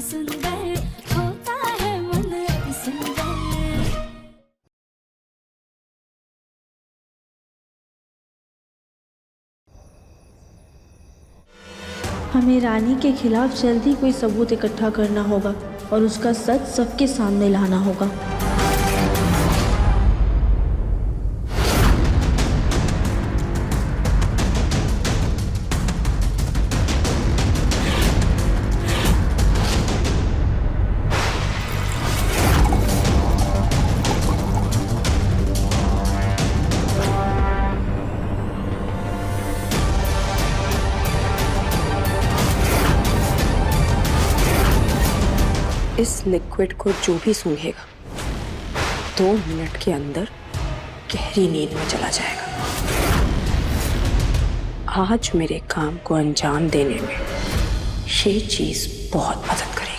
सुंदर होता है मन अति सुंदर। हमें रानी के खिलाफ जल्दी कोई सबूत इकट्ठा करना होगा और उसका सच सबके सामने लाना होगा। इस लिक्विड को जो भी सूंघेगा 2 मिनट के अंदर गहरी नींद में चला जाएगा। आज मेरे काम को अंजाम देने में ये चीज बहुत मदद करेगी।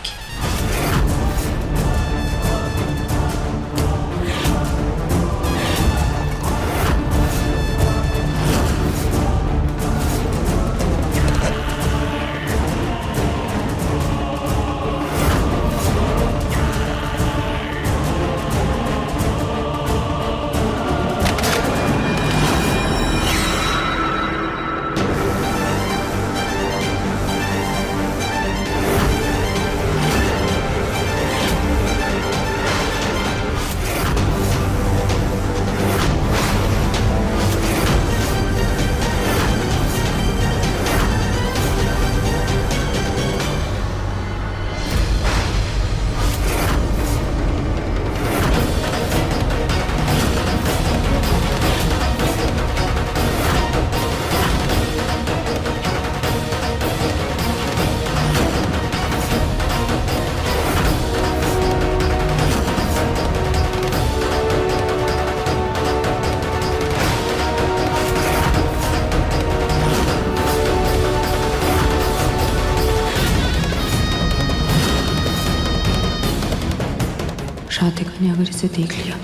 राधिका ने अगर इसे देख लिया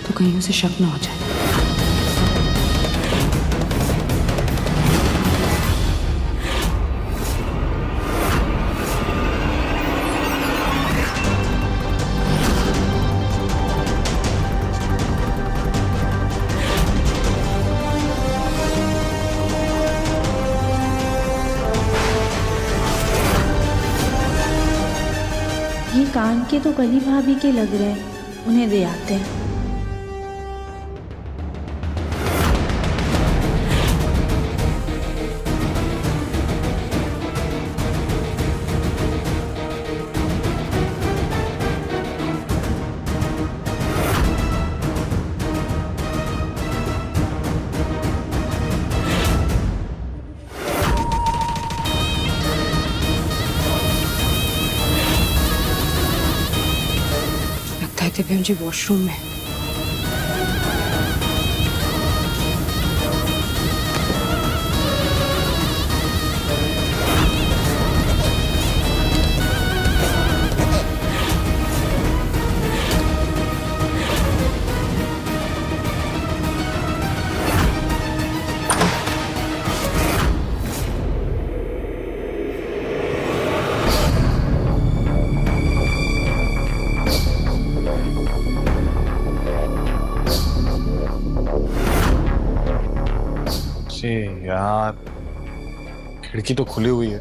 तो कहीं उसे शक ना हो जाए। ये कान के तो कली भाभी के लग रहे हैं, उन्हें दे आते हैं। दिव्यम जी वॉशरूम में। यार खिड़की तो खुली हुई है,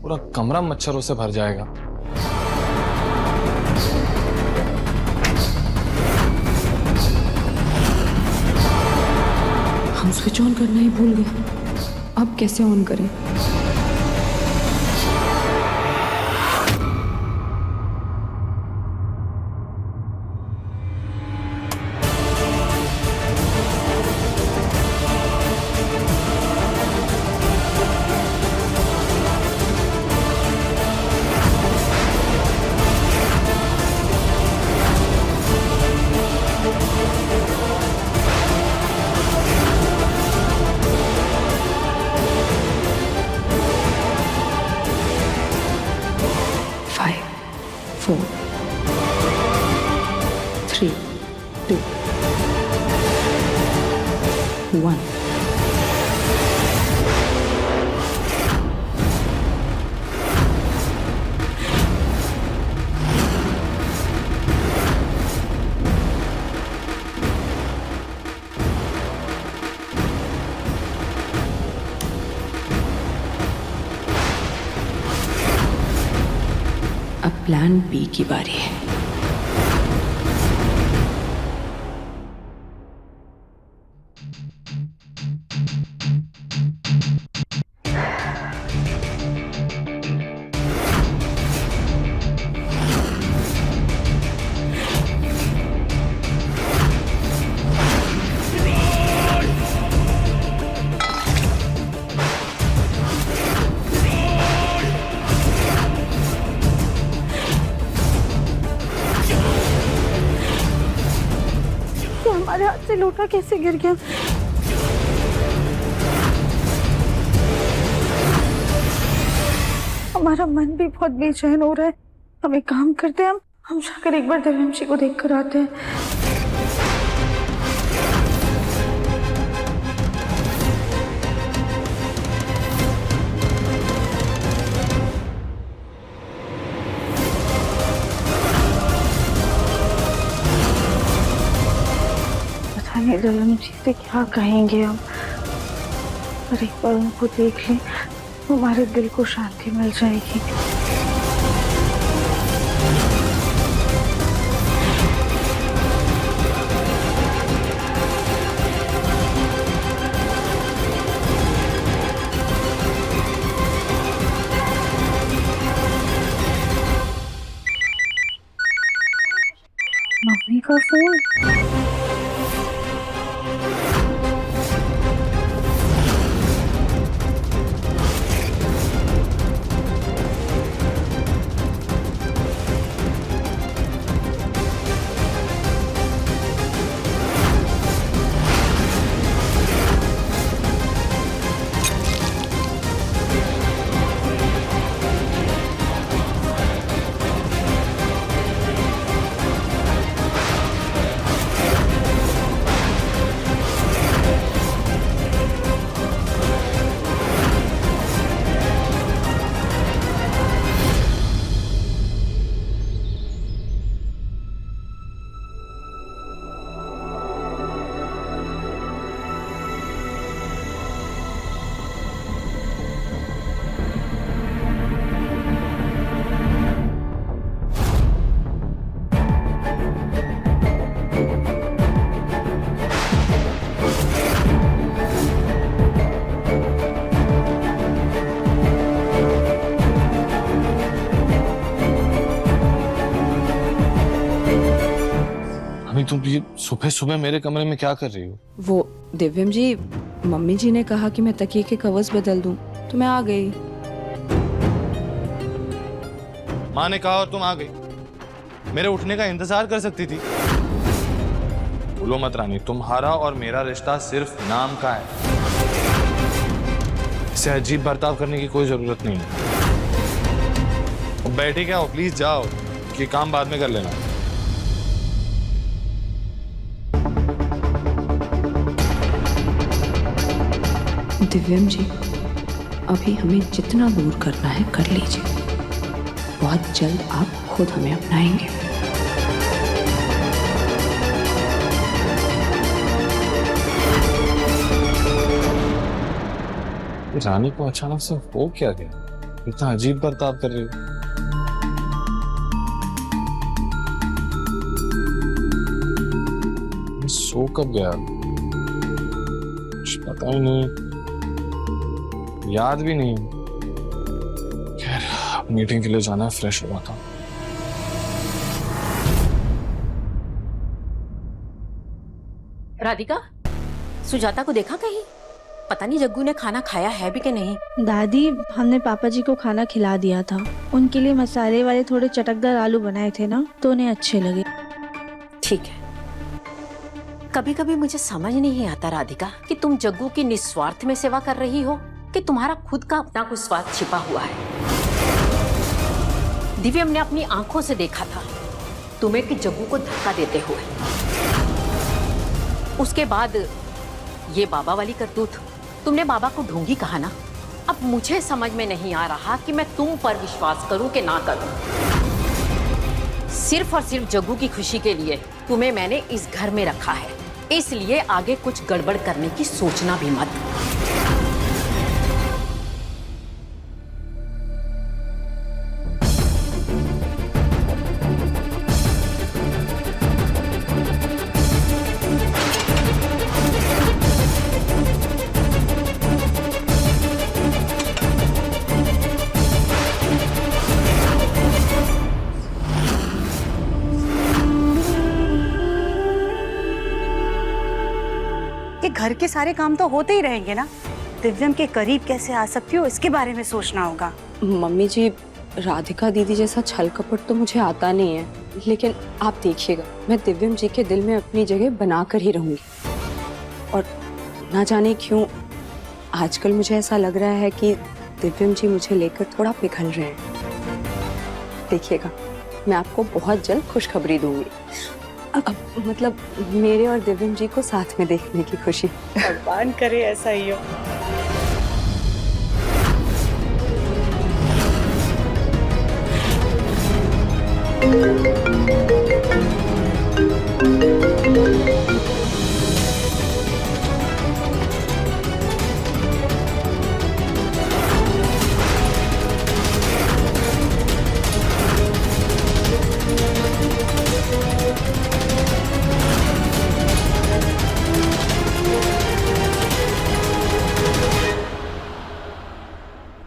पूरा कमरा मच्छरों से भर जाएगा। हम स्विच ऑन करना ही भूल गए, अब कैसे ऑन करें? One. अब प्लान बी की बारी है। हमारे हाथ से लोटा कैसे गिर गया? हमारा मन भी बहुत बेचैन हो रहा है। हम एक काम करते हैं, हम जाकर एक बार दिव्यांशी को देख कर आते हैं। पता नहीं दिव्यांशी से क्या कहेंगे हम, पर एक बार उनको देख लें तो हमारे दिल को शांति मिल जाएगी। मम्मी का फोन। तुम ये सुबह सुबह मेरे कमरे में क्या कर रही हो? वो दिव्यम जी, मम्मी जी ने कहा कि मैं तकिए के कवर्स बदल दूं, तो मैं आ गई। माँ ने कहा और तुम आ गई। मेरे उठने का इंतजार कर सकती थी। बोलो मत रानी, तुम्हारा और मेरा रिश्ता सिर्फ नाम का है। इससे अजीब बर्ताव करने की कोई जरूरत नहीं है। बैठे क्या हो, प्लीज जाओ, कि काम बाद में कर लेना। दिव्यम जी, अभी हमें जितना दूर करना है कर लीजिए। बहुत जल्द आप खुद हमें अपनाएंगे। रानी को अचानक से हो क्या गया? इतना अजीब बर्ताव कर रही हो। सो कब गया? कुछ पता ही नहीं, याद भी नहीं। खैर, मीटिंग के लिए जाना है, फ्रेश हुआ था। राधिका, सुजाता को देखा कहीं? पता नहीं जग्गू ने खाना खाया है भी कि नहीं। दादी, हमने पापा जी को खाना खिला दिया था। उनके लिए मसाले वाले थोड़े चटकदार आलू बनाए थे ना, तो उन्हें अच्छे लगे। ठीक है। कभी कभी मुझे समझ नहीं आता राधिका कि तुम जग्गू की निस्वार्थ में सेवा कर रही हो कि तुम्हारा खुद का अपना कुछ स्वार्थ छिपा हुआ है। दिव्यम ने अपनी आंखों से देखा था तुम्हें कि जग्गू को धक्का देते हुए। उसके बाद ये बाबा वाली करतूत, तुमने बाबा को ढूंढी कहा ना। अब मुझे समझ में नहीं आ रहा कि मैं तुम पर विश्वास करूं कि ना करूं। सिर्फ और सिर्फ जग्गू की खुशी के लिए तुम्हें मैंने इस घर में रखा है, इसलिए आगे कुछ गड़बड़ करने की सोचना भी मत। घर के सारे काम तो होते ही रहेंगे ना। दिव्यम के करीब कैसे आ सकती हो इसके बारे में सोचना होगा। मम्मी जी, राधिका दीदी जैसा छल कपट तो मुझे आता नहीं है, लेकिन आप देखिएगा, मैं दिव्यम जी के दिल में अपनी जगह बना कर ही रहूंगी। और ना जाने क्यों आजकल मुझे ऐसा लग रहा है कि दिव्यम जी मुझे लेकर थोड़ा पिघल रहे हैं। देखिएगा, मैं आपको बहुत जल्द खुशखबरी दूंगी। अब मतलब मेरे और दिव्यम जी को साथ में देखने की खुशी। भगवान करे ऐसा ही हो।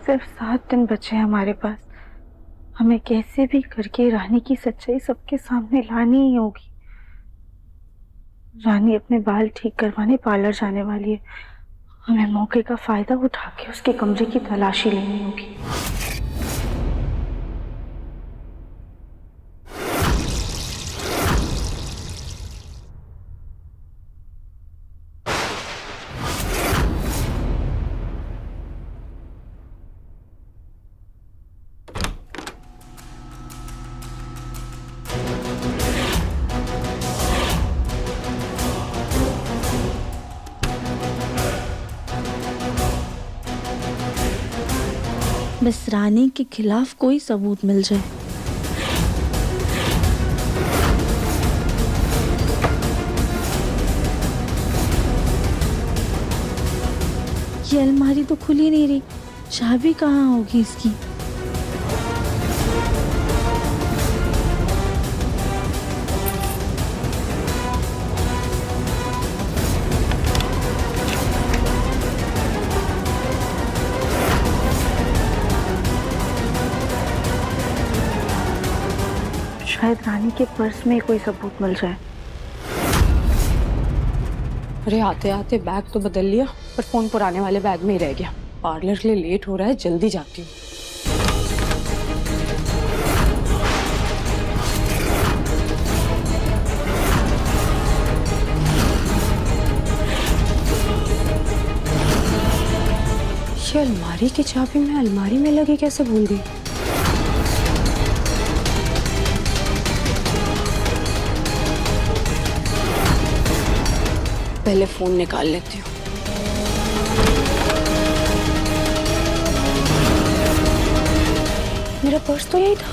सिर्फ 7 दिन बचे हैं हमारे पास। हमें कैसे भी करके रानी की सच्चाई सबके सामने लानी ही होगी। रानी अपने बाल ठीक करवाने पार्लर जाने वाली है। हमें मौके का फायदा उठा के उसके कमरे की तलाशी लेनी होगी। बस रानी के खिलाफ कोई सबूत मिल जाए। ये अलमारी तो खुली नहीं रही, चाबी कहाँ होगी इसकी? शायद रानी के पर्स में कोई सबूत मिल जाए। अरे आते आते बैग तो बदल लिया, पर फोन पुराने वाले बैग में ही रह गया। पार्लर के लिए लेट हो रहा है, जल्दी जाती हूँ। ये अलमारी की चाबी मैं अलमारी में लगी कैसे भूल गई? पहले फोन निकाल लेती हूँ। मेरा पर्स तो यही था।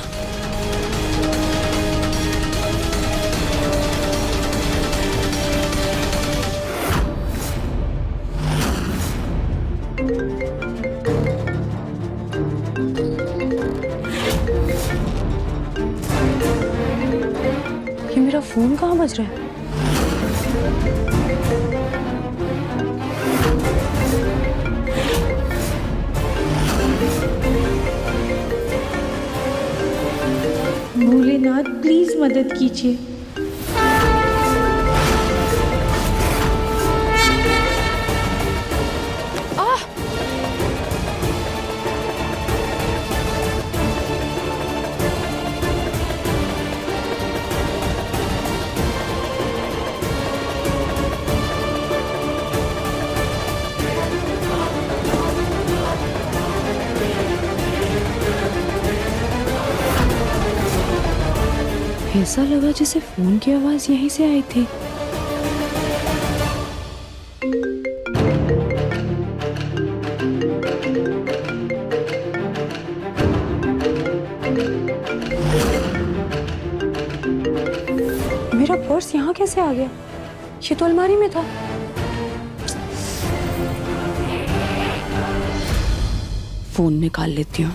ये मेरा फोन कहाँ बज रहा है? भोलेनाथ प्लीज मदद कीजिए। ऐसा लगा जैसे फोन की आवाज यहीं से आई थी। मेरा पर्स यहाँ कैसे आ गया? ये तो अलमारी में था। फोन निकाल लेती हूँ।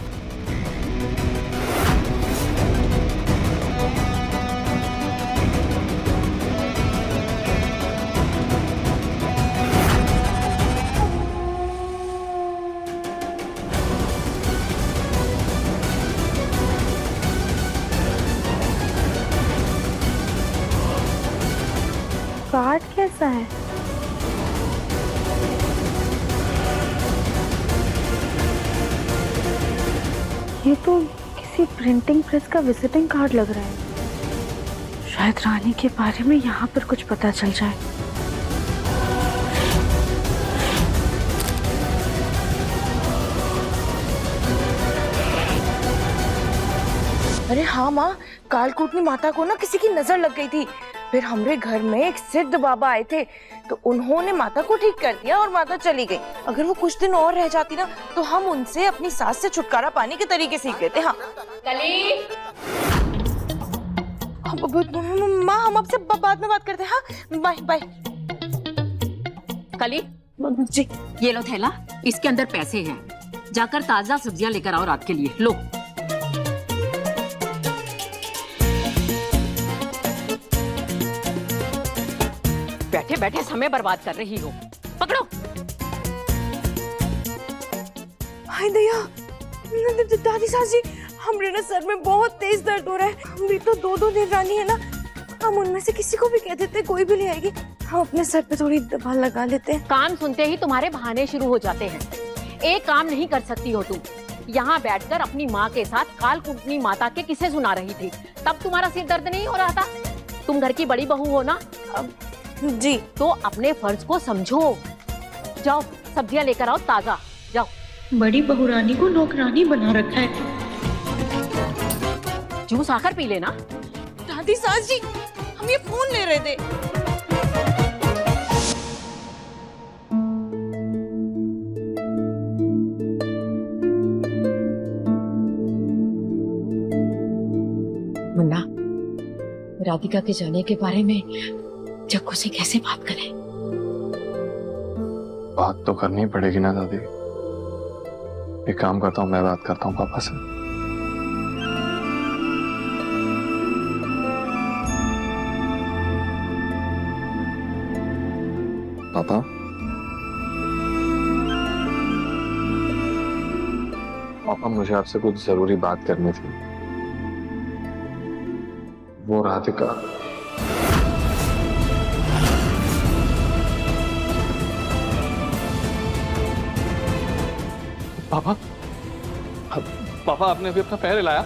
कार्ड कैसा है? ये तो किसी प्रिंटिंग प्रेस का विजिटिंग कार्ड लग रहा है। शायद रानी के बारे में यहाँ पर कुछ पता चल जाए। अरे हाँ माँ, कालकूटनी माता को ना किसी की नजर लग गई थी। फिर हमारे घर में एक सिद्ध बाबा आए थे, तो उन्होंने माता को ठीक कर दिया और माता चली गई। अगर वो कुछ दिन और रह जाती ना, तो हम उनसे अपनी सास से छुटकारा पाने के तरीके सीख लेते। हाँ माँ, हम आपसे बाद में बात करते हैं। हाँ बाय बाय। कली जी ये लो थैला, इसके अंदर पैसे हैं, जाकर ताजा सब्जियां लेकर आओ रात के लिए। लो बैठे बैठे समय बर्बाद कर रही हो, पकड़ो। हाय दया, दादी सास जी, हमरे ना सर में बहुत तेज दर्द हो रहा है। हम तो दो दिन रानी है ना, हम उनमें से किसी को भी कह देते, कोई भी ले आएगी। हम अपने सर पे थोड़ी दवा लगा लेते हैं। कान सुनते ही तुम्हारे बहाने शुरू हो जाते हैं। एक काम नहीं कर सकती हो तुम। यहाँ बैठकर अपनी माँ के साथ कालकूटनी माता के किस्से सुना रही थी, तब तुम्हारा सिर दर्द नहीं हो रहा था। तुम घर की बड़ी बहू हो ना, जी तो अपने फर्ज को समझो। जाओ सब्जियां लेकर आओ ताजा, जाओ। बड़ी बहू रानी को नौकरानी बना रखा है। जूस आकर पी लेना। दादी सास जी, हम ये फोन ले रहे थे। मुन्ना, राधिका के जाने के बारे में जग्गू से कैसे बात करें? बात तो करनी ही पड़ेगी ना दादी। एक काम करता हूँ, मैं बात करता हूँ पापा से। पापा, पापा मुझे आपसे कुछ जरूरी बात करनी थी। वो राधिका, पापा, पापा आपने अभी अपना पैर हिलाया?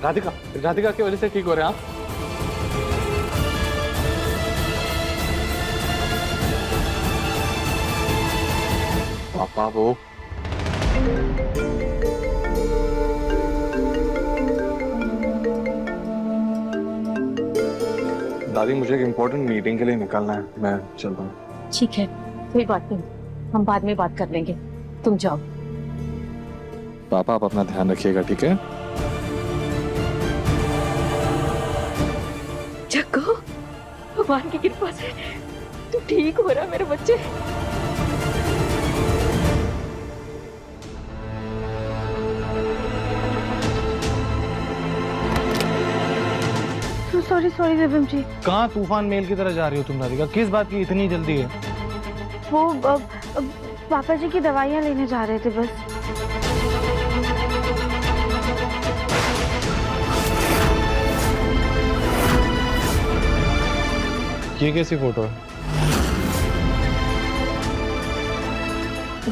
राधिका, राधिका की वजह से ठीक हो रहे हैं आप? पापा वो दादी, मुझे एक इम्पोर्टेंट मीटिंग के लिए निकलना है, मैं चलता हूँ। ठीक है, कोई बात नहीं, हम बाद में बात कर लेंगे, तुम जाओ। पापा आप अपना ध्यान रखिएगा, ठीक है? जग्गू, भगवान की कृपा से तू ठीक हो रहा मेरे बच्चे। सॉरी सॉरी दिव्यम जी। कहाँ तूफान मेल की तरह जा रही हो तुम राधिका? किस बात की इतनी जल्दी है? वो पापा जी की दवाइयाँ लेने जा रहे थे बस। ये कैसी फोटो है?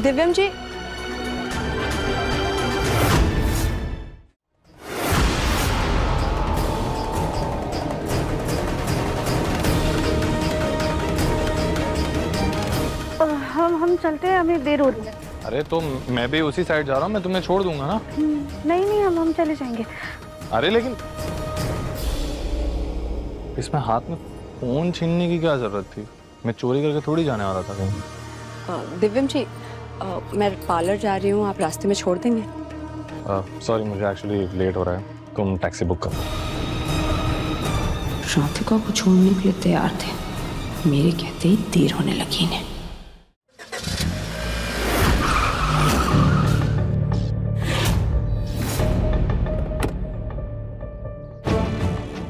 दिव्यम जी, हम चलते हैं, हमें देर हो रही है। अरे तो मैं भी उसी साइड जा रहा हूँ, मैं तुम्हें छोड़ दूंगा ना। नहीं नहीं, हम चले जाएंगे। अरे लेकिन इसमें हाथ में फोन छीनने की क्या जरूरत थी? मैं चोरी करके थोड़ी जाने वाला था कहीं। दिव्यम जी, मैं पार्लर जा रही हूँ, आप रास्ते में छोड़ देंगे? सॉरी, मुझे एक्चुअली लेट हो रहा है, तुम टैक्सी बुक करो। राधिका को छोड़ने के लिए तैयार थे, मेरे कहते ही देर होने लगी इन्हें।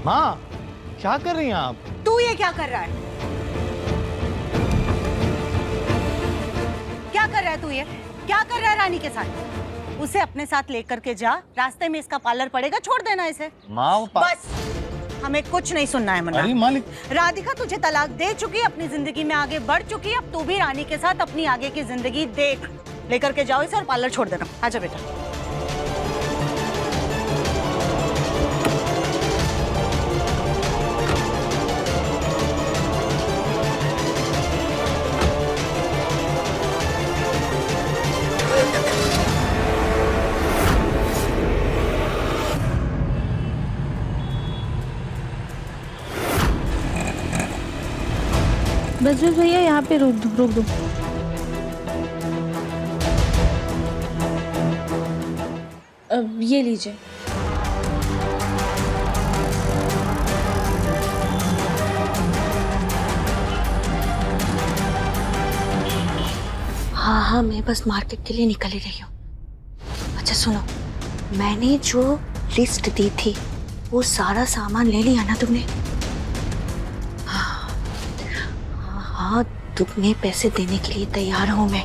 माँ, क्या कर रही हैं आप? तू ये क्या कर रहा है? क्या कर रहा है तू ये? क्या कर रहा है रानी के साथ? उसे अपने साथ लेकर के जा, रास्ते में इसका पार्लर पड़ेगा, छोड़ देना इसे। माँ बस हमें कुछ नहीं सुनना है मुन्ना। अरे मालिक, राधिका तुझे तलाक दे चुकी, अपनी जिंदगी में आगे बढ़ चुकी। अब तू भी रानी के साथ अपनी आगे की जिंदगी देख। लेकर के जाओ इसे और पार्लर छोड़ देना। आजा बेटा। बस भैया यहाँ पे रोक दो। अब ये लीजिए। हाँ, मैं बस मार्केट के लिए निकल ही रही हूँ। अच्छा सुनो, मैंने जो लिस्ट दी थी वो सारा सामान ले लिया ना तुमने? हाँ, तुम्हें पैसे देने के लिए तैयार हूँ मैं,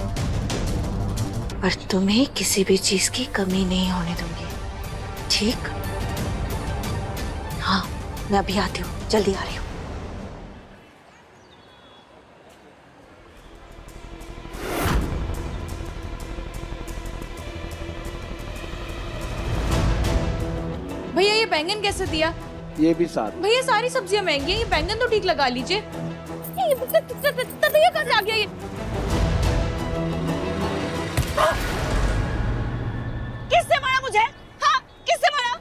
पर तुम्हें किसी भी चीज की कमी नहीं होने दूंगी, ठीक? हाँ, मैं अभी आती हूँ, जल्दी आ रही हूँ। भैया ये बैंगन कैसे दिया? ये भी साथ। भैया सारी सब्जियां महंगी हैं, ये बैंगन तो ठीक लगा लीजिए। भैया कहाँ से आ गया ये? किससे मारा मुझे? हाँ, किससे मारा?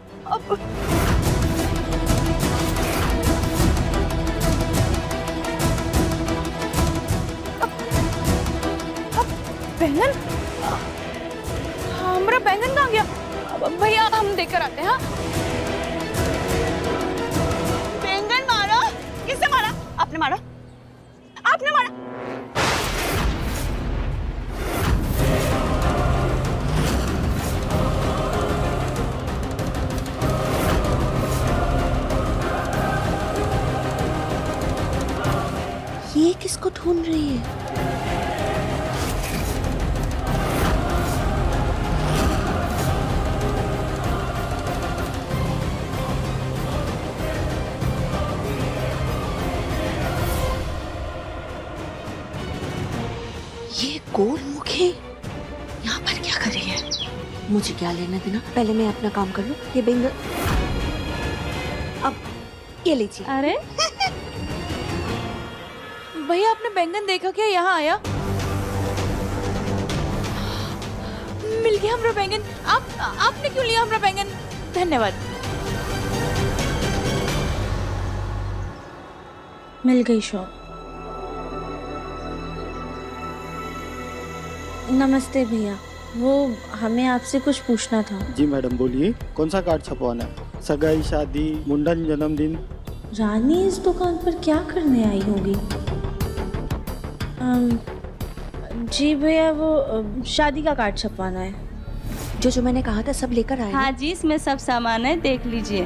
बैंगन? हमारा बैंगन कहाँ गया? भैया हम देखकर आते हैं। हाँ, बैंगन मारा? किससे मारा? आपने मारा? आपने मारा? ये किसको ढूंढ रही है? ये गोल मुखी यहाँ पर क्या कर रही है? मुझे क्या लेना देना, पहले मैं अपना काम कर लूं। ये बैंगन अब ये लीजिए। अरे भैया आपने बैंगन देखा क्या? यहाँ आया, मिल गया हमारा बैंगन। आपने क्यों लिया हमारा बैंगन? धन्यवाद। मिल गई शॉप। नमस्ते भैया, वो हमें आपसे कुछ पूछना था। जी मैडम बोलिए, कौन सा कार्ड छपवाना है? सगाई, शादी, मुंडन, जन्मदिन? रानी इस दुकान पर क्या करने आई होगी? जी भैया, वो शादी का कार्ड छपवाना है। जो मैंने कहा था सब लेकर आए? हाँ जी, इसमें सब सामान है, देख लीजिए।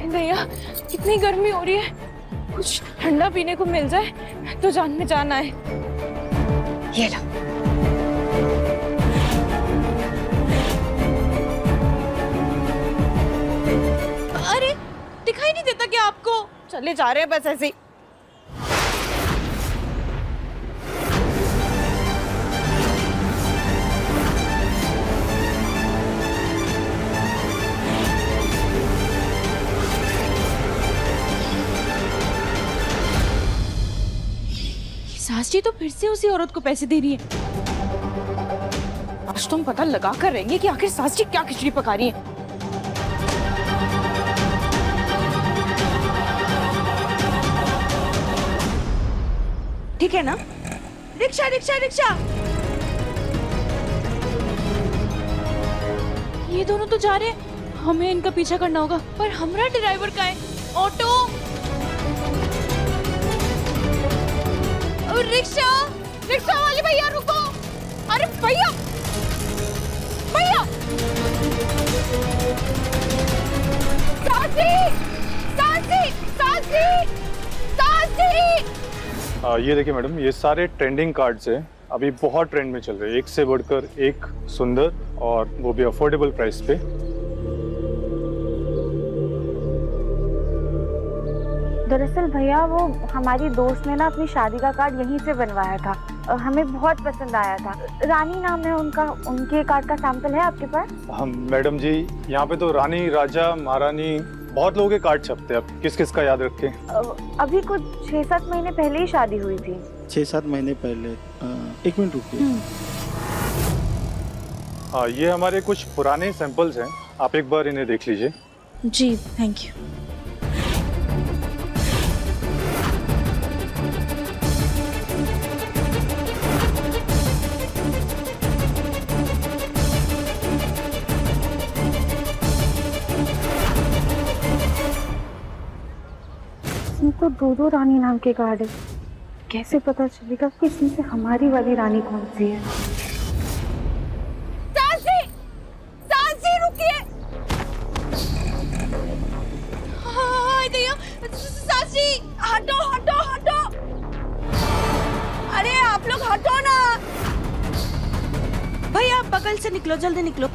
भैया कितनी गर्मी हो रही है, कुछ ठंडा पीने को मिल जाए तो जान में जान आए। ये लो। अरे दिखाई नहीं देता क्या आपको? चले जा रहे हैं बस ऐसे ही। सास जी तो फिर से उसी औरत को पैसे दे रही है। आज तुम पता लगा कर रहेंगे कि आखिर सास जी क्या खिचड़ी पका रही है। ठीक है ना? Rickshaw rickshaw rickshaw. ये दोनों तो जा रहे हैं, हमें इनका पीछा करना होगा। पर हमारा ड्राइवर कहाँ है? ऑटो, रिक्शा, रिक्शा वाले भैया रुको। अरे भैया, भैया, सासी, सासी, सासी, सासी। ये देखिए मैडम, ये सारे ट्रेंडिंग कार्ड्स हैं, अभी बहुत ट्रेंड में चल रहे हैं। एक से बढ़कर एक सुंदर और वो भी अफोर्डेबल प्राइस पे। दरअसल भैया वो हमारी दोस्त ने ना अपनी शादी का कार्ड यहीं से बनवाया था, हमें बहुत पसंद आया था। रानी नाम है उनका, उनके कार्ड का सैंपल है आपके पास? हम मैडम जी यहाँ पे तो रानी, राजा, महारानी बहुत लोगों के कार्ड छपते हैं। अब किस किस का याद रखें? अभी कुछ 6-7 महीने पहले ही शादी हुई थी। 6-7 महीने पहले। एक मिनट रुकिए। हाँ, ये हमारे कुछ पुराने सैंपल्स हैं, आप एक बार इन्हें देख लीजिए। जी थैंक यू। तो 2 रानी नाम के कार्ड है, कैसे पता चलेगा कि इसमें से हमारी वाली रानी कौन सी है? सासी रुकिए। हाय दैया, सासी हटो हटो हटो। अरे आप लोग हटो ना। भैया बगल से निकलो, जल्दी निकलो।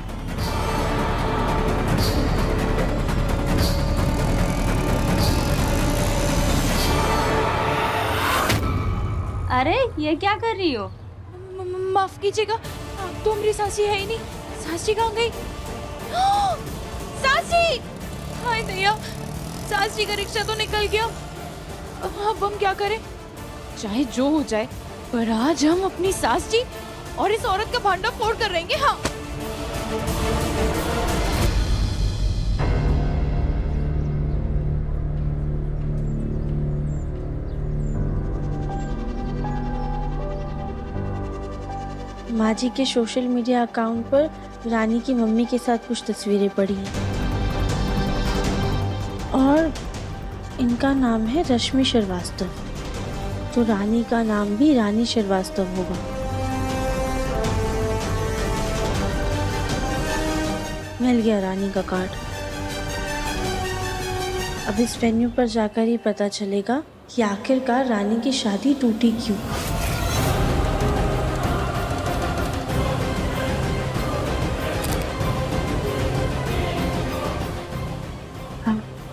अरे ये क्या कर रही हो? माफ कीजिएगा, तो मेरी सासी है ही नहीं। सासी कहाँ गई? सासी! हाय दैया, सासी का रिक्शा तो निकल गया। अब हम क्या करें? चाहे जो हो जाए, पर आज हम अपनी सास जी और इस औरत का भांडा फोड़ कर रहेंगे। हाँ। माँ जी के सोशल मीडिया अकाउंट पर रानी की मम्मी के साथ कुछ तस्वीरें पड़ी हैं और इनका नाम है रश्मि श्रीवास्तव, तो रानी का नाम भी रानी श्रीवास्तव होगा। मिल गया रानी का कार्ड। अब इस वेन्यू पर जाकर ही पता चलेगा कि आखिरकार रानी की शादी टूटी क्यों।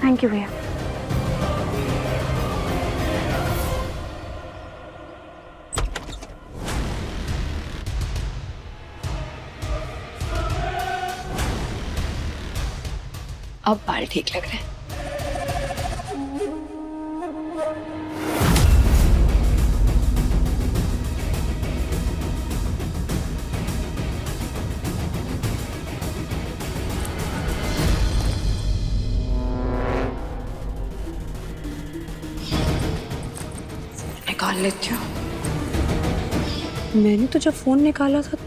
थैंक यू भैया। अब बाल ठीक लग रहे हैं। निकाल लेती हूँ। मैंने तो जब फोन निकाला था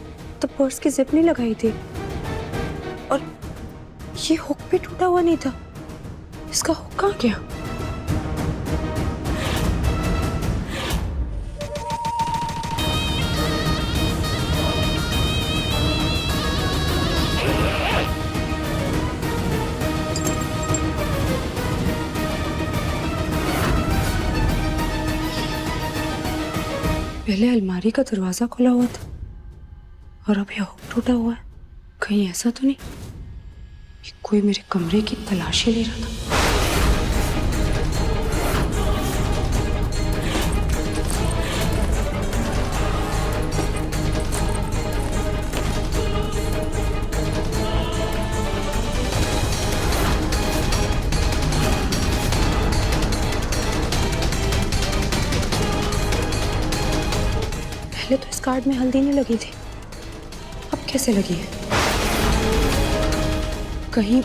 तब पर्स की जिप नहीं लगाई थी और ये हुक भी टूटा हुआ नहीं था। इसका हुक कहाँ गया? पहले अलमारी का दरवाजा खुला हुआ था और अब यह हुक टूटा हुआ है। कहीं ऐसा तो नहीं कि कोई मेरे कमरे की तलाशी ले रहा था? पहले तो इस कार्ड में हल्दी नहीं लगी थी, अब कैसे लगी है? कहीं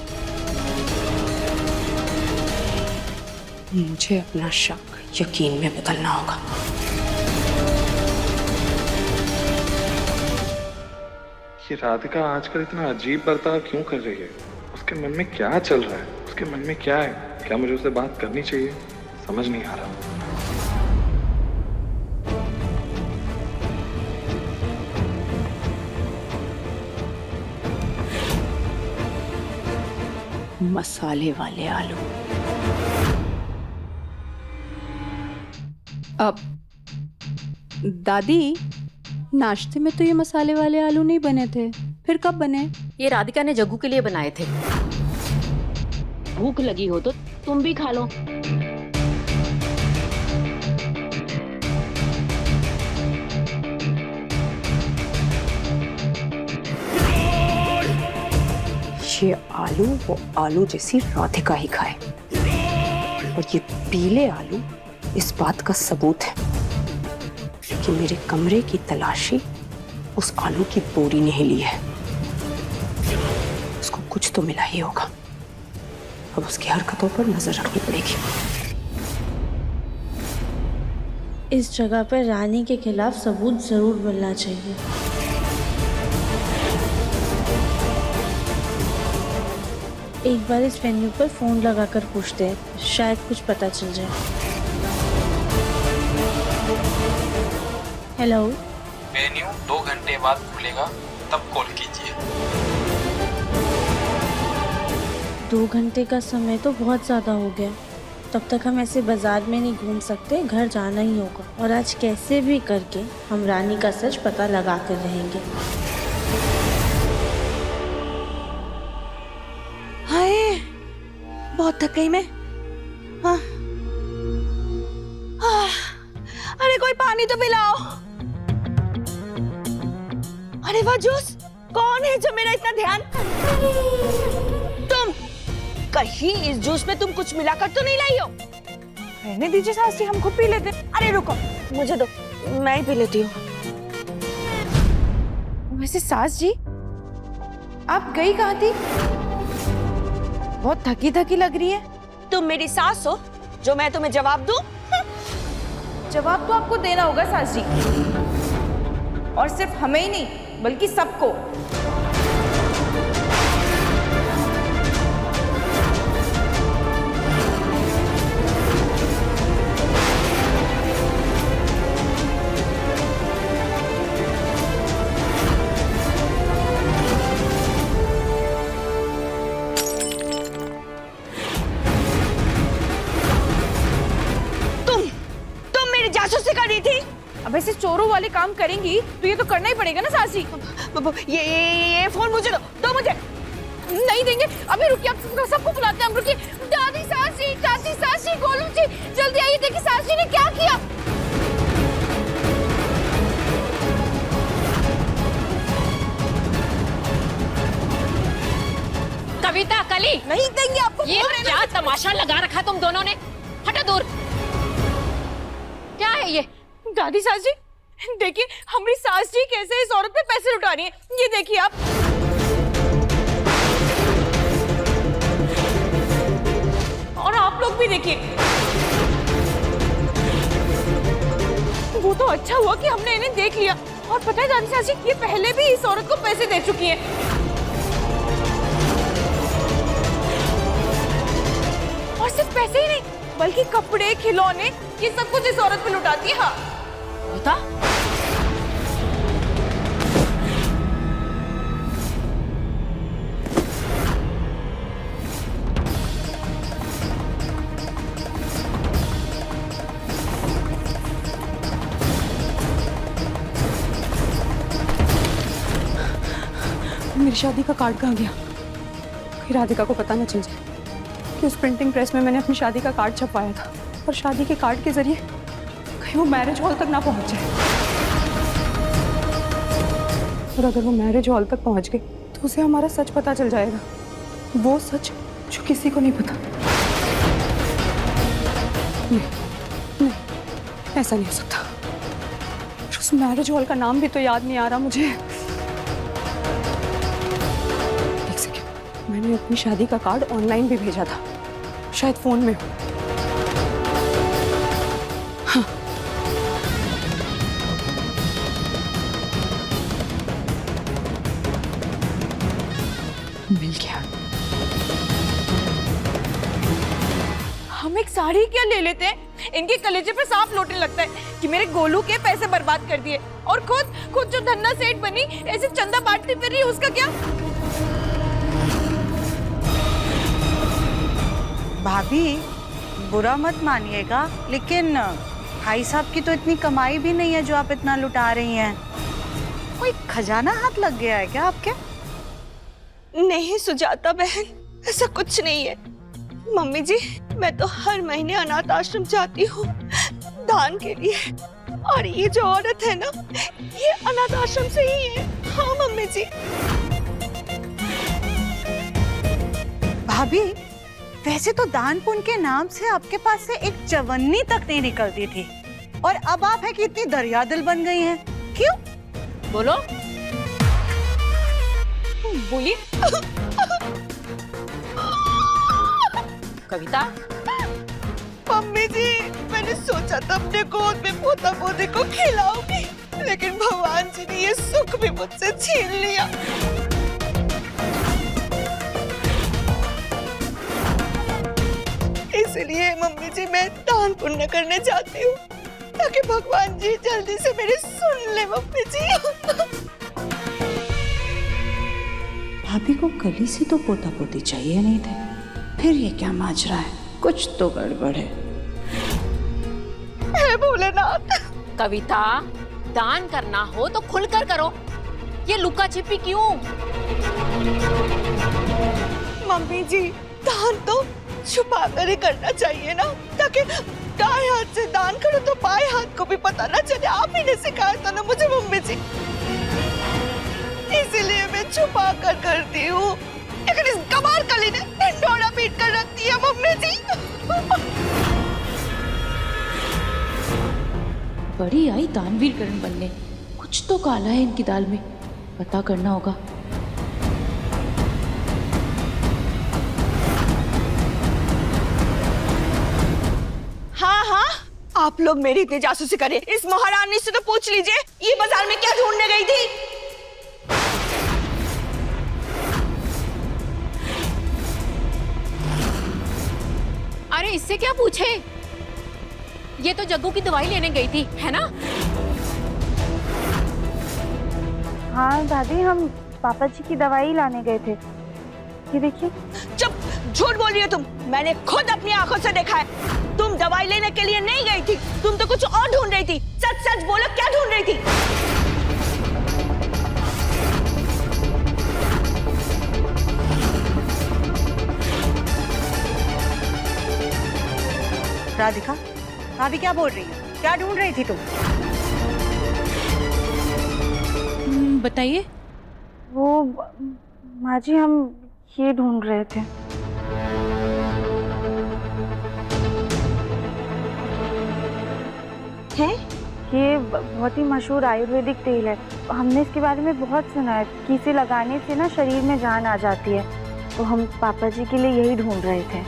मुझे अपना शक यकीन में बदलना होगा। ये राधिका आजकल इतना अजीब बर्ताव क्यों कर रही है? उसके मन में क्या चल रहा है? उसके मन में क्या है? क्या मुझे उससे बात करनी चाहिए? समझ नहीं आ रहा। मसाले वाले आलू। अब दादी, नाश्ते में तो ये मसाले वाले आलू नहीं बने थे। फिर कब बने? ये राधिका ने जग्गू के लिए बनाए थे। भूख लगी हो तो तुम भी खा लो। ये आलू वो आलू जैसी राधिका ही खाए, और ये पीले आलू इस बात का सबूत है कि मेरे कमरे की तलाशी उस आलू की बोरी ने ही ली है। उसको कुछ तो मिला ही होगा। अब उसकी हरकतों पर नजर रखनी पड़ेगी। इस जगह पर रानी के खिलाफ सबूत जरूर मिलना चाहिए। एक बार इस वेन्यू पर फोन लगाकर पूछते हैं, शायद कुछ पता चल जाए। हेलो, वेन्यू 2 घंटे बाद खुलेगा, तब कॉल कीजिए। 2 घंटे का समय तो बहुत ज़्यादा हो गया। तब तक हम ऐसे बाजार में नहीं घूम सकते, घर जाना ही होगा। और आज कैसे भी करके हम रानी का सच पता लगा कर रहेंगे। हाय, बहुत थक गई मैं। हाँ। अरे कोई पानी तो पिलाओ। अरे वाह जूस, कौन है जो मेरा इतना ध्यान? तुम कहीं इस जूस में तुम कुछ मिलाकर तो नहीं लाई हो? रहने दीजिए सास जी, हम खुद पी लेते। अरे रुको, मुझे दो, मैं ही पी लेती हूँ। वैसे सास जी, आप गई कहाँ थी? बहुत थकी थकी लग रही है। तुम मेरी सास हो जो मैं तुम्हें जवाब दूं? जवाब तो आपको देना होगा सास जी, और सिर्फ हमें ही नहीं बल्कि सबको। जासूसी कर रही थी? अब ऐसे चोरों वाले काम करेंगी तो ये तो करना ही पड़ेगा ना सासी। ये फोन मुझे दो मुझे। नहीं देंगे, अभी रुकिए, आप सबको बुलाते हैं हम। रुकिए, दादी सासी, चाची सासी, गोलू जी, जल्दी आइए, देखिए सासी ने क्या किया। कविता, कली, नहीं देंगे आपको। ये क्या तमाशा लगा रखा तुम दोनों ने? हटो दूर। क्या है ये? दादी सास जी, देखिए हमारी सास जी कैसे इस औरत पे पैसे लुटा रही है। ये देखिए आप। और आप लोग भी देखिए। वो तो अच्छा हुआ कि हमने इन्हें देख लिया। और पता है दादी सास जी, ये पहले भी इस औरत को पैसे दे चुकी है। और सिर्फ पैसे ही नहीं बल्कि कपड़े, खिलौने, ये सब कुछ इस औरत पे लुटाती है। हाँ, होता? मेरी शादी का कार्ड कहाँ गया? कहीं राधिका को पता न चल जाए कि उस प्रिंटिंग प्रेस में मैंने अपनी शादी का कार्ड छपवाया था, और शादी के कार्ड के जरिए कहीं वो मैरिज हॉल तक ना पहुंच जाए। और अगर वो मैरिज हॉल तक पहुंच गई तो उसे हमारा सच पता चल जाएगा, वो सच जो किसी को नहीं पता। नहीं, ऐसा नहीं हो सकता। उस मैरिज हॉल का नाम भी तो याद नहीं आ रहा मुझे। एक सेकंड, मैंने अपनी शादी का कार्ड ऑनलाइन भी भेजा था, शायद फोन में हो। हाँ, मिल गया। हम एक साड़ी क्या ले लेते हैं, इनके कलेजे पे सांप लौटने लगता है कि मेरे गोलू के पैसे बर्बाद कर दिए। और खुद जो धन्ना सेठ बनी ऐसे चंदा बांटती फिर रही है, उसका क्या? भाभी, बुरा मत मानिएगा, लेकिन भाई साहब की तो इतनी कमाई भी नहीं है जो आप इतना लुटा रही हैं। कोई खजाना हाथ लग गया है क्या आपके? नहीं सुजाता बहन, ऐसा कुछ नहीं है। मम्मी जी, मैं तो हर महीने अनाथ आश्रम जाती हूँ दान के लिए, और ये जो औरत है ना, ये अनाथ आश्रम से ही है। हाँ मम्मी जी। भाभी, वैसे तो दान पुण्य के नाम से आपके पास से एक चवन्नी तक नहीं निकलती थी, और अब आप है कि इतनी दरिया दिल बन गई हैं। क्यों? बोलो, बोलिए। कविता। मम्मी जी, मैंने सोचा था अपने गोद में पोता पोते को खिलाऊंगी, लेकिन भगवान जी ने ये सुख भी मुझसे छीन लिया। इसलिए मम्मी जी, मैं दान पुण्य करने जाती हूँ ताकि भगवान जी जल्दी से मेरी सुन ले। मम्मी जी, भाभी को कली से तो पोता पोती चाहिए नहीं थे, फिर ये क्या माजरा है? कुछ तो गड़बड़ है। हे भोलेनाथ। कविता, दान करना हो तो खुलकर करो, ये लुका छिपी क्यों? मम्मी जी, दान तो छुपा कर ही करना चाहिए ना, ताकि दाएं हाथ से दान करो तो बाएं हाथ को भी पता ना चले। आप ही ने सिखाया था ना मुझे मम्मी जी, इसीलिए मैं छुपा कर करती हूँ। लेकिन इस गवार कली ने ढिंढोरा पीट कर रख दिया मम्मी जी। बड़ी आई दानवीर करण बनने, कुछ तो काला है इनकी दाल में, पता करना होगा। हाँ हाँ, आप लोग मेरी इतनी जासूसी करें, इस महारानी से तो पूछ लीजिए ये बाजार में क्या ढूंढने गई थी। अरे इससे क्या पूछे, ये तो जग्गू की दवाई लेने गई थी, है ना? हाँ दादी, हम पापा जी की दवाई लाने गए थे। ये देखिए। चुप, झूठ बोल रही हो तुम। मैंने खुद अपनी आंखों से देखा है, तुम दवाई लेने के लिए नहीं गई थी, तुम तो कुछ और ढूंढ रही थी। सच सच बोलो, क्या ढूंढ रही थी? राधिका, भाभी क्या बोल रही है? क्या ढूंढ रही थी तुम? बताइए। वो माँ जी, हम ये ढूंढ रहे थे। है? ये बहुत ही मशहूर आयुर्वेदिक तेल है, हमने इसके बारे में बहुत सुना है कि इसे लगाने से ना शरीर में जान आ जाती है, तो हम पापा जी के लिए यही ढूंढ रहे थे।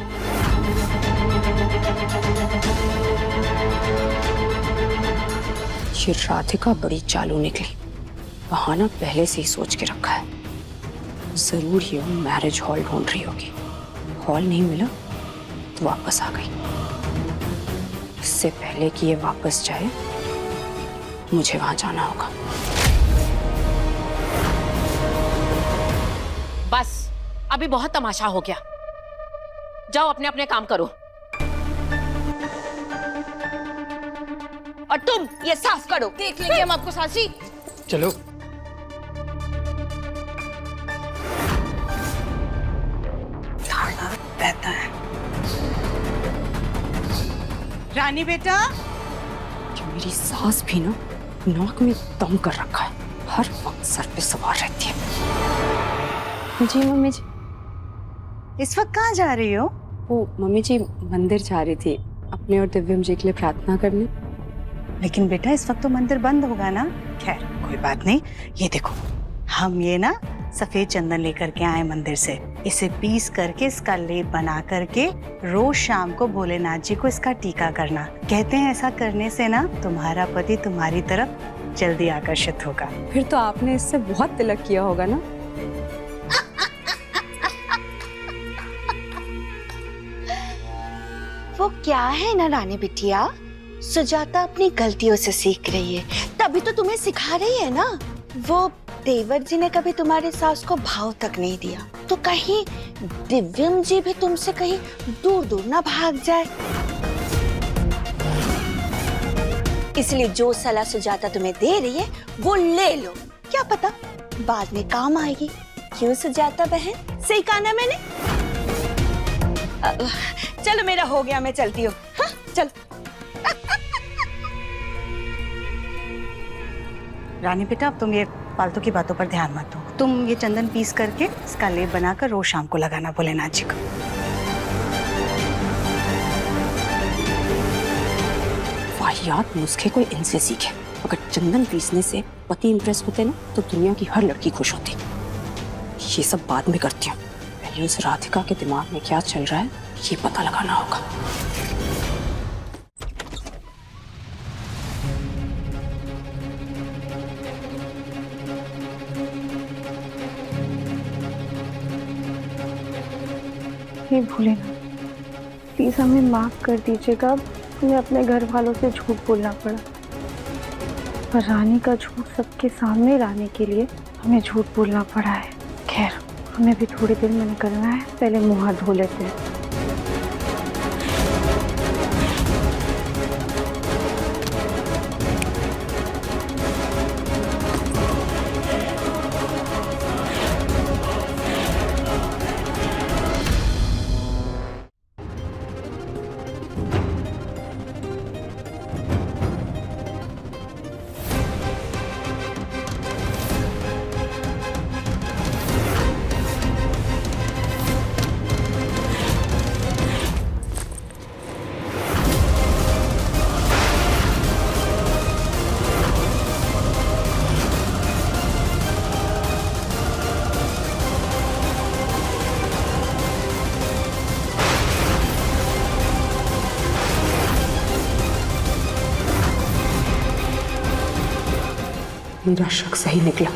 ये राधिका बड़ी चालू निकली, बहाना पहले से ही सोच के रखा है। जरूर ये मैरिज हॉल ढूंढ रही होगी, हॉल नहीं मिला तो वापस आ गई। इससे पहले कि ये वापस जाए, मुझे वहां जाना होगा। बस, अभी बहुत तमाशा हो गया, जाओ अपने अपने काम करो। और तुम ये साफ करो। देख लेंगे हम आपको सासी। चलो। रहता है। रानी बेटा, मेरी सास भी ना नाक में दम कर रखा है, हर वक्त सर पे सवार रहती है। जी मम्मी जी। इस वक्त कहाँ जा रही हो? वो मम्मी जी, मंदिर जा रही थी अपने और दिव्यम जी के लिए प्रार्थना करने। लेकिन बेटा, इस वक्त तो मंदिर बंद होगा ना। खैर कोई बात नहीं। ये देखो, हम ये ना सफेद चंदन लेकर के आए मंदिर से। इसे पीस करके इसका लेप बना करके रोज शाम को भोलेनाथ जी को इसका टीका करना। कहते हैं ऐसा करने से ना तुम्हारा पति तुम्हारी तरफ जल्दी आकर्षित होगा। फिर तो आपने इससे बहुत तिलक किया होगा ना? वो क्या है ना रानी बिटिया, सुजाता अपनी गलतियों से सीख रही है, तभी तो तुम्हें सिखा रही है ना। वो देवर जी ने कभी तुम्हारी सास को भाव तक नहीं दिया, तो कहीं दिव्यम जी भी तुमसे कहीं दूर दूर ना भाग जाए। इसलिए जो सलाह सुजाता तुम्हें दे रही है वो ले लो, क्या पता बाद में काम आएगी। क्यों सुजाता बहन, सही कहा ना मैंने? चलो मेरा हो गया, मैं चलती हूँ। हाँ, चल। रानी बेटा, अब तुम ये फालतू की बातों पर ध्यान मत दो। तुम ये चंदन पीस करके इसका लेप बनाकर रोज शाम को लगाना भोलेनाथ जी को। वाहियात नुस्खे कोई इनसे सीखे। अगर चंदन पीसने से पति इंप्रेस होते ना तो दुनिया की हर लड़की खुश होती। ये सब बाद में करती हूँ, पहले उस राधिका के दिमाग में क्या चल रहा है ये पता लगाना होगा। हे भोलेनाथ, प्लीज हमें माफ कर दीजिएगा। हमें अपने घर वालों से झूठ बोलना पड़ा, पर रानी का झूठ सबके सामने लाने के लिए हमें झूठ बोलना पड़ा है। खैर, हमें भी थोड़ी देर में निकलना है, पहले मुंह हाथ धो लेते हैं। मेरा शक सही निकला।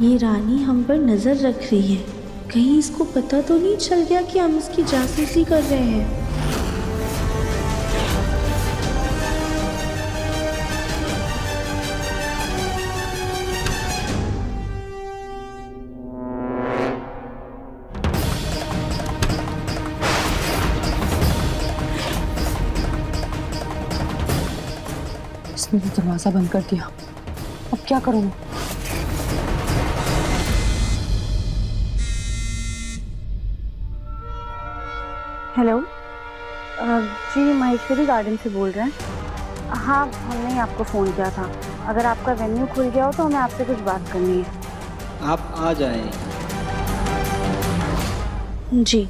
ये रानी हम पर नजर रख रही है, कहीं इसको पता तो नहीं चल गया कि हम इसकी जासूसी कर रहे हैं। इसने तो दरवाजा बंद कर दिया, अब क्या करूं? हेलो जी, माहेश्वरी गार्डन से बोल रहे हैं। हाँ, हमने ही आपको फ़ोन किया था। अगर आपका वेन्यू खुल गया हो तो हमें आपसे कुछ बात करनी है। आप आ जाएं। जी।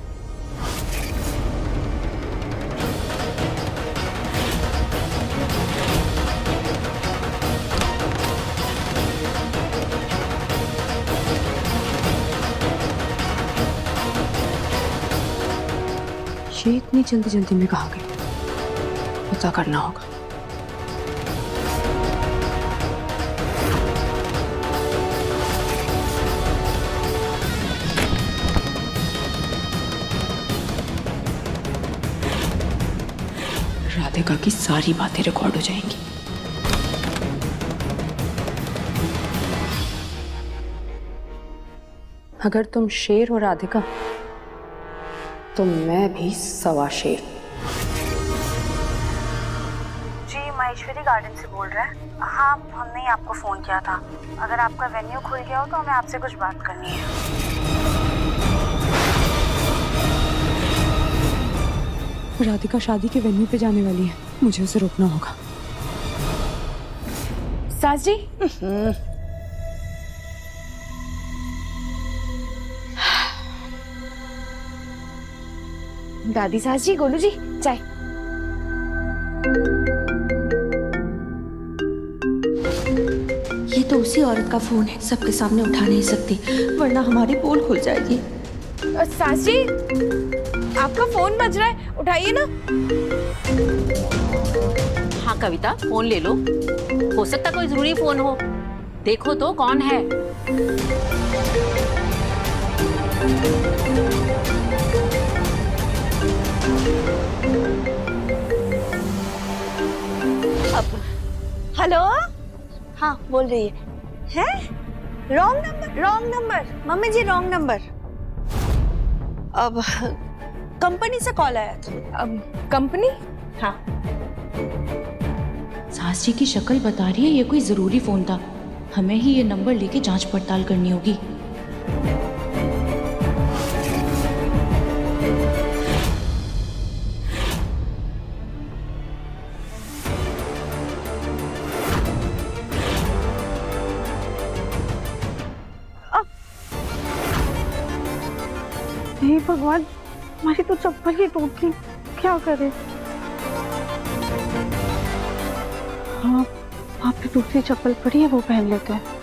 ये इतनी जल्दी जल्दी में कहाँ गई? पता करना होगा। राधिका की सारी बातें रिकॉर्ड हो जाएंगी। अगर तुम शेर हो राधिका, तो मैं भी सवा शेर। जी, माहेश्वरी गार्डन से बोल रहे हैं। हाँ, हमने ही आपको फ़ोन किया था। अगर आपका वेन्यू खुल गया हो तो हमें आपसे कुछ बात करनी है। राधिका शादी के वेन्यू पे जाने वाली है, मुझे उसे रोकना होगा। सास जी, दादी सास जी, गोलू जी, चाय। ये तो उसी औरत का फोन है, सबके सामने उठा नहीं सकती वरना हमारी पोल खुल जाएगी। सास जी, आपका फोन बज रहा है, उठाइए ना। हाँ कविता, फोन ले लो, हो सकता कोई जरूरी फोन हो। देखो तो कौन है। हेलो। हाँ बोल रही है wrong number, wrong number mummy ji, wrong number. अब कंपनी से कॉल आया था। अब कंपनी? हाँ। सास जी की शक्ल बता रही है ये कोई जरूरी फोन था, हमें ही ये नंबर लेके जांच पड़ताल करनी होगी। हे भगवान, हमारी तो चप्पल ही टूट गई, क्या करे? हाँ, वहाँ पे दूसरी चप्पल पड़ी है, वो पहन लेते हैं।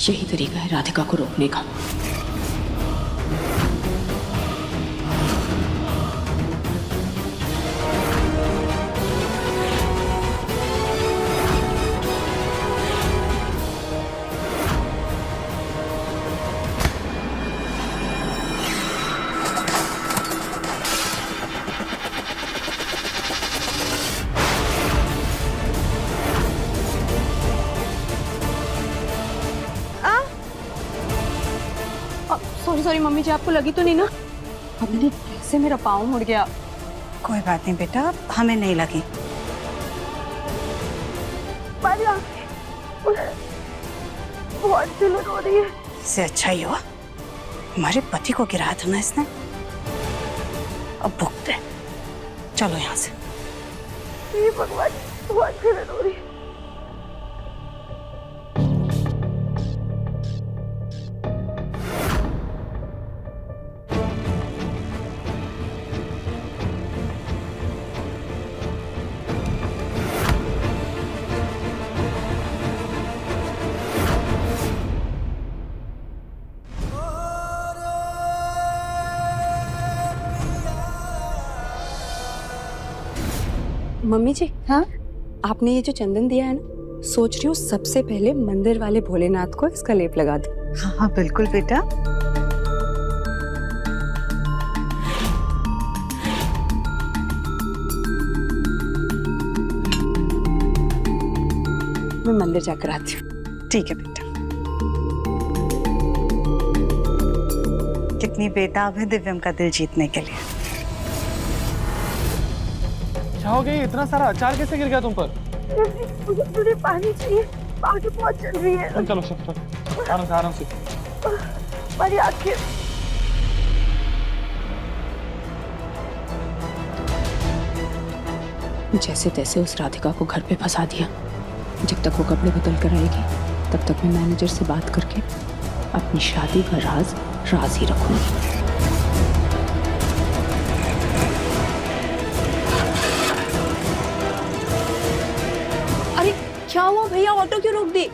यही तरीका है राधिका को रोकने का। सॉरी मम्मी जी, आपको लगी तो नहीं ना? हमने कैसे मेरा पाँव मुड़ गया। कोई बात नहीं बेटा, हमें नहीं लगी। बहुत जलन हो रही है। इससे अच्छा ही हुआ हमारे पति को गिराया था ना इसने, अब भुगते। चलो यहाँ से। ये भगवान, बहुत जलन हो रही है। मम्मी जी, हाँ, आपने ये जो चंदन दिया है ना, सोच रही हूँ सबसे पहले मंदिर वाले भोलेनाथ को इसका लेप लगा दूं। हाँ हाँ बिल्कुल बेटा। मैं मंदिर जाकर आती हूँ। ठीक है बेटा। कितनी बेताब है दिव्यम का दिल जीतने के लिए। क्या हो गया? इतना सारा अचार कैसे गिर गया तुम पर? मुझे पानी चाहिए, आगे बहुत चल रही है। चलो चलो, आराम से। मेरी आंखें। जैसे तैसे उस राधिका को घर पे फंसा दिया। जब तक वो कपड़े बदल कर आएगी, तब तक मैं मैनेजर से बात करके अपनी शादी का राज ही रखूंगी। क्या हुआ भैया, ऑटो क्यों रोक दी?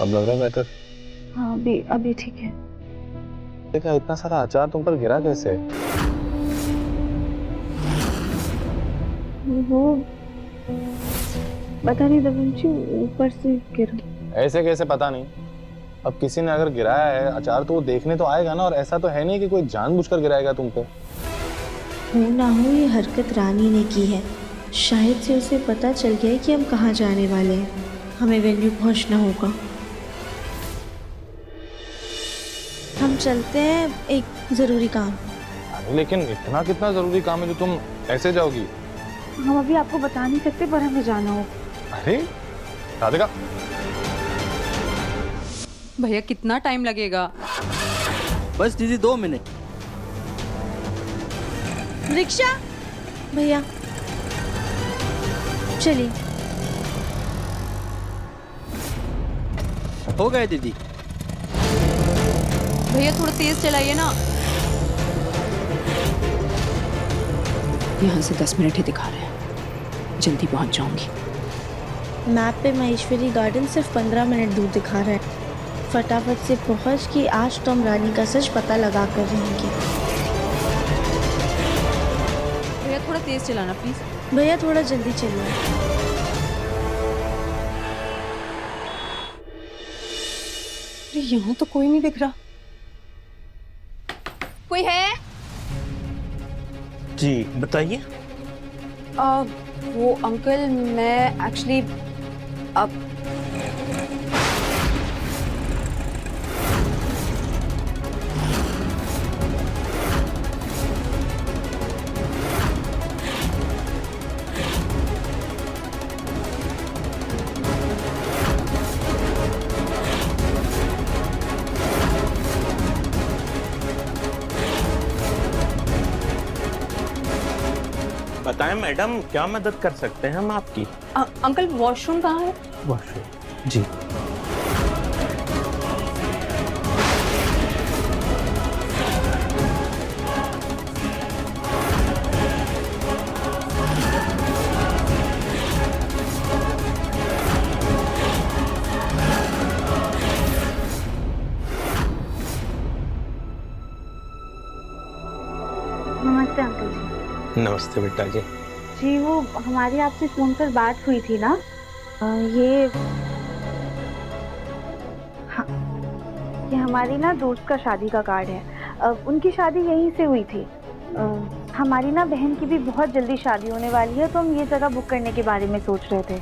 अब लग रहा है बेहतर? हाँ अभी ठीक है। देखा इतना सारा अचार तुम पर गिरा कैसे? वो पता नहीं दबंग जी, ऊपर से गिरा। ऐसे कैसे पता नहीं? अब किसी ने अगर गिराया है अचार तो वो देखने तो आएगा ना, और ऐसा तो है नहीं कि कोई जानबूझकर गिराएगा तुम पे। हो ना हो ये हरकत रानी ने की है। शायद से उसे पता चल गया है कि हम कहाँ जाने वाले हैं। हमें वेन्यू पहुँचना होगा। हम चलते हैं, एक ज़रूरी काम। अरे लेकिन इतना कितना जरूरी काम है जो तुम ऐसे जाओगी? हम अभी आपको बता नहीं सकते, पर हमें जाना होगा। अरे राधिका, भैया कितना टाइम लगेगा? बस दीदी 2 मिनट। रिक्शा भैया चलिए। हो गए दीदी। भैया थोड़ा तेज चलाइए ना। यहाँ से 10 मिनट ही दिखा रहे हैं, जल्दी पहुँच जाऊंगी। मैप पे महेश्वरी गार्डन सिर्फ 15 मिनट दूर दिखा रहा है। फटाफट से पहुँच के आज तो हम रानी का सच पता लगा कर रहेंगे। भैया थोड़ा तेज चलाना प्लीज। भैया थोड़ा जल्दी चलिए। अरे यहाँ तो कोई नहीं दिख रहा। कोई है? जी बताइए। वो अंकल, मैं एक्चुअली अब बताएं मैडम, क्या मदद कर सकते हैं हम आपकी? अंकल वॉशरूम कहाँ है? वॉशरूम जी। नमस्ते अंकल जी। नमस्ते बेटा जी। जी वो हमारी आपसे फोन पर बात हुई थी ना, ये हमारी ना दोस्त का शादी का कार्ड है। उनकी शादी यहीं से हुई थी। हमारी ना बहन की भी बहुत जल्दी शादी होने वाली है, तो हम ये जगह बुक करने के बारे में सोच रहे थे।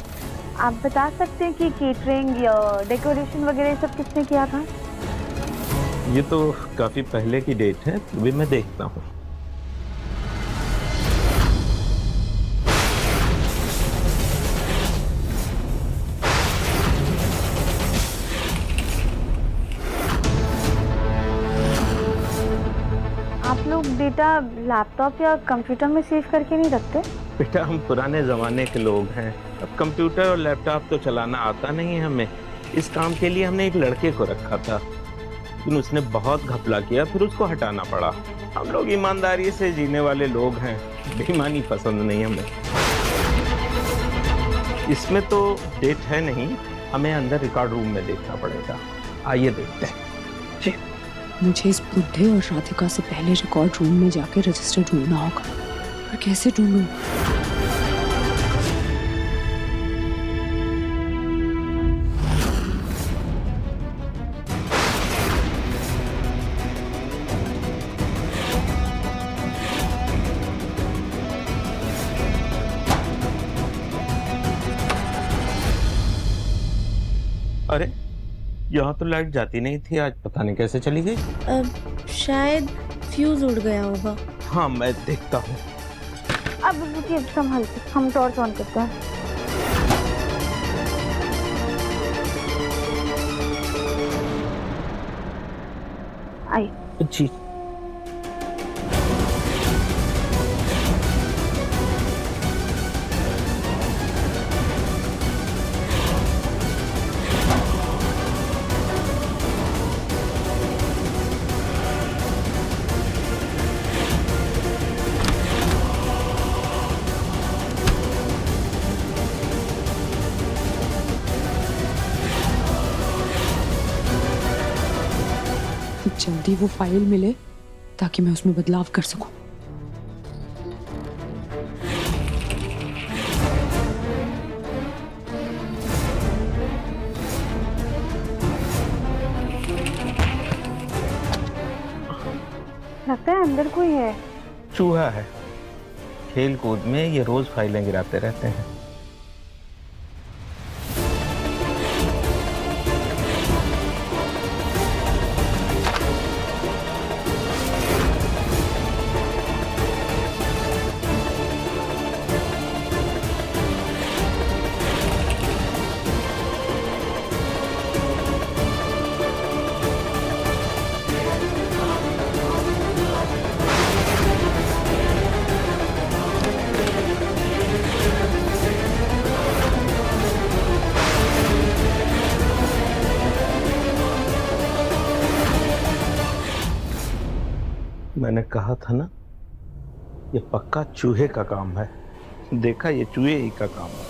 आप बता सकते हैं कि केटरिंग या डेकोरेशन वगैरह सब किसने किया था? ये तो काफी पहले की डेट है, अभी मैं देखता हूँ। आप लोग डेटा लैपटॉप या कंप्यूटर में सेव करके नहीं रखते? बेटा हम पुराने जमाने के लोग हैं, अब कंप्यूटर और लैपटॉप तो चलाना आता नहीं है हमें। इस काम के लिए हमने एक लड़के को रखा था, लेकिन उसने बहुत घपला किया, फिर उसको हटाना पड़ा। हम लोग ईमानदारी से जीने वाले लोग हैं, बेईमानी पसंद नहीं हमें। इसमें तो डेट है नहीं, हमें अंदर रिकॉर्ड रूम में देखना पड़ेगा। आइए देखते हैं जी। मुझे इस बुढ़े और राधिका से पहले रिकॉर्ड रूम में जाके रजिस्टर ढूंढना होगा। पर कैसे ढूंढूं? अरे यहाँ तो लाइट जाती नहीं थी आज, पता नहीं कैसे चली गई। शायद फ्यूज उड़ गया होगा। हाँ मैं देखता हूँ। अब रुकिए, संभाल के हम टॉर्च ऑन करते हैं। आई जी। जल्दी वो फाइल मिले ताकि मैं उसमें बदलाव कर सकूं। लगता है अंदर कोई है। चूहा है। खेल कूद में ये रोज फाइलें गिराते रहते हैं। मैंने कहा था ना, ये पक्का चूहे का काम है। देखा, ये चूहे ही का काम है।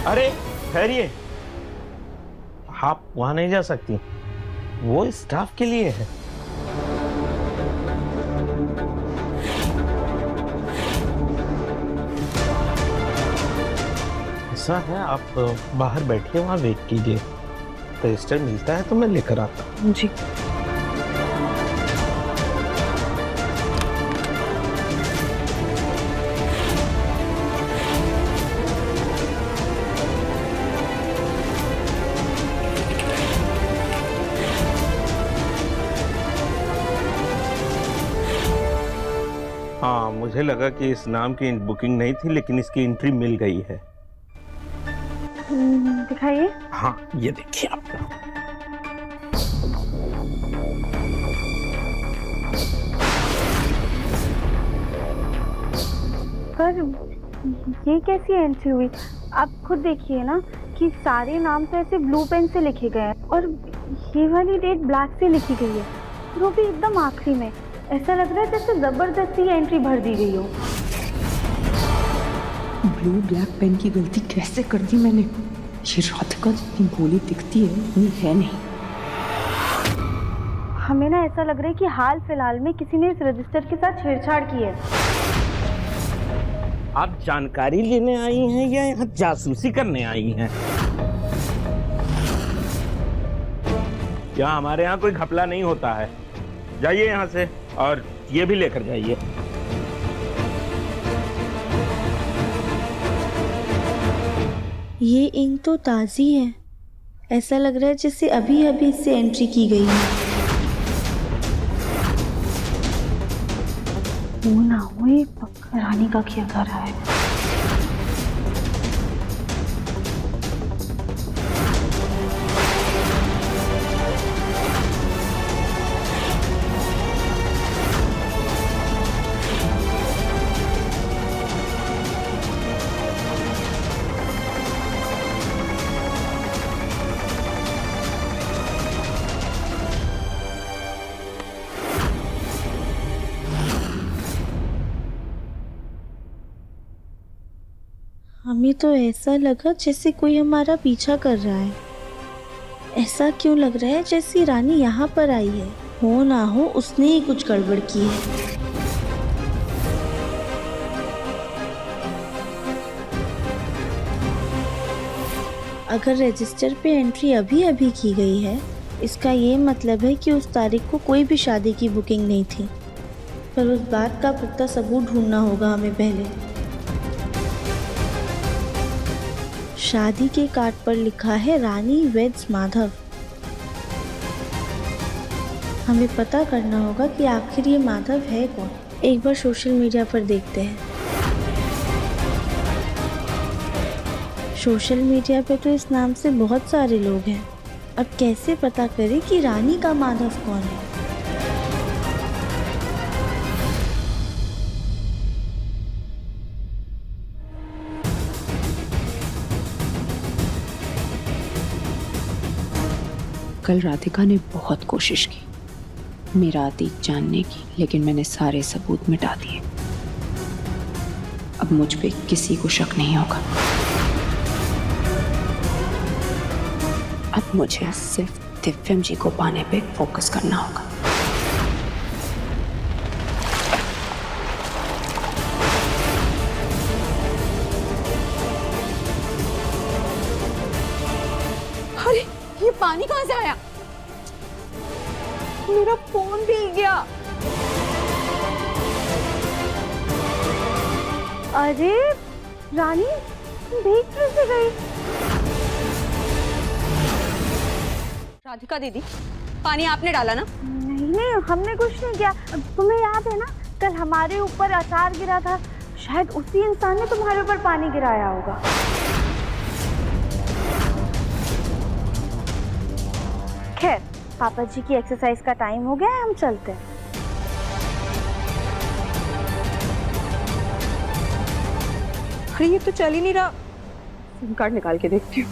अरे ठहरिए, आप वहां नहीं जा सकती, वो स्टाफ के लिए है। ऐसा है, आप बाहर बैठिए, वहां वेट कीजिए। रजिस्टर मिलता है तो मैं लेकर आता हूँ। जी। हाँ, मुझे लगा कि इस नाम की बुकिंग नहीं थी, लेकिन इसकी एंट्री मिल गई है। दिखाइए। हाँ, ये देखिए आपका। पर ये कैसी एंट्री हुई? आप खुद देखिए ना कि सारे नाम तो ऐसे ब्लू पेन से लिखे गए हैं और ये वाली डेट ब्लैक से लिखी गई है, वो भी एकदम आखिरी में। ऐसा लग रहा है जैसे जबरदस्ती एंट्री भर दी गई हो। ब्लू ब्लैक पेन की गलती कैसे कर दी मैंने? ये राधिका जितनी भोली दिखती है उतनी है नहीं। हमें ना ऐसा लग रहा है कि हाल फिलहाल में किसी ने इस रजिस्टर के साथ छेड़छाड़ की है। आप जानकारी लेने आई हैं या यहाँ जासूसी करने आई हैं? यहाँ हमारे यहाँ कोई घपला नहीं होता है। जाइए यहाँ से, और ये भी लेकर जाइए। ये इंक तो ताज़ी है, ऐसा लग रहा है जैसे अभी अभी इससे एंट्री की गई है। वो ना हो, ये पक्का रानी का किया जा रहा है। हमें तो ऐसा लगा जैसे कोई हमारा पीछा कर रहा है। ऐसा क्यों लग रहा है जैसे रानी यहाँ पर आई है? हो ना हो उसने ही कुछ गड़बड़ की है। अगर रजिस्टर पे एंट्री अभी अभी की गई है, इसका ये मतलब है कि उस तारीख को कोई भी शादी की बुकिंग नहीं थी। पर उस बात का पुख्ता सबूत ढूंढना होगा हमें पहले। शादी के कार्ड पर लिखा है रानी वेड्स माधव। हमें पता करना होगा कि आखिर ये माधव है कौन। एक बार सोशल मीडिया पर देखते हैं। सोशल मीडिया पे तो इस नाम से बहुत सारे लोग हैं। अब कैसे पता करें कि रानी का माधव कौन है? कल राधिका ने बहुत कोशिश की मेरा अतीत जानने की, लेकिन मैंने सारे सबूत मिटा दिए। अब मुझ पे किसी को शक नहीं होगा। अब मुझे सिर्फ दिव्यम जी को पाने पे फोकस करना होगा। अरे ये पानी कहाँ से आया? मेरा फोन भीग गया। अरे रानी, भीग कैसे गई? राधिका दीदी, पानी आपने डाला ना? नहीं नहीं, हमने कुछ नहीं किया। तुम्हें याद है ना, कल हमारे ऊपर अचार गिरा था, शायद उसी इंसान ने तुम्हारे ऊपर पानी गिराया होगा। खैर, पापा जी की एक्सरसाइज का टाइम हो गया है, हम चलते हैं। अरे ये तो चल ही नहीं रहा। सिम कार्ड निकाल के देखती हूँ।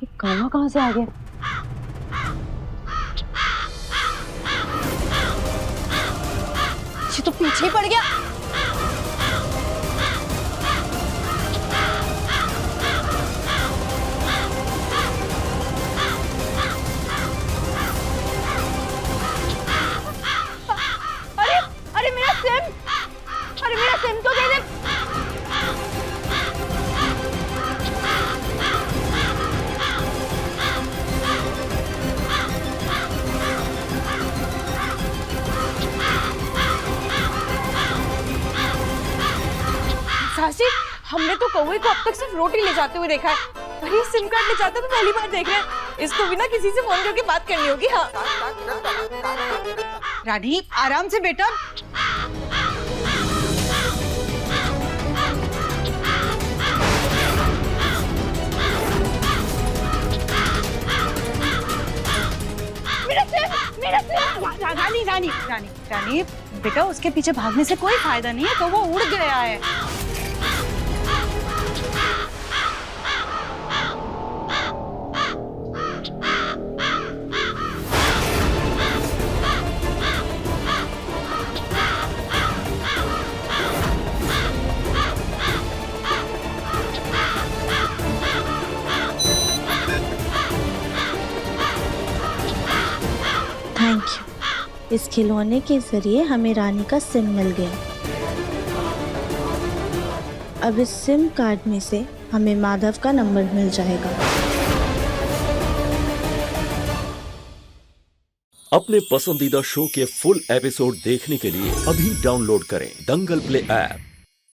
ये काला कहाँ से आ गया? ये तो पीछे ही पड़ गया। अरे अरे मेरा सिम, अरे मेरा सिम तो दे दे। सासी, हमने तो कौवे को अब तक सिर्फ रोटी ले जाते हुए देखा है, पर ये सिम कार्ड ले जाता तो पहली बार देख रहे हैं। इसको भी ना किसी से फोन करके बात करनी होगी। हाँ रानी, आराम से बेटा। रानी रानी रानी रानी बेटा, उसके पीछे भागने से कोई फायदा नहीं है, तो वो उड़ गया है। Thank you. इस खिलौने के जरिए हमें रानी का सिम मिल गया। अब इस सिम कार्ड में से हमें माधव का नंबर मिल जाएगा। अपने पसंदीदा शो के फुल एपिसोड देखने के लिए अभी डाउनलोड करें दंगल प्ले ऐप।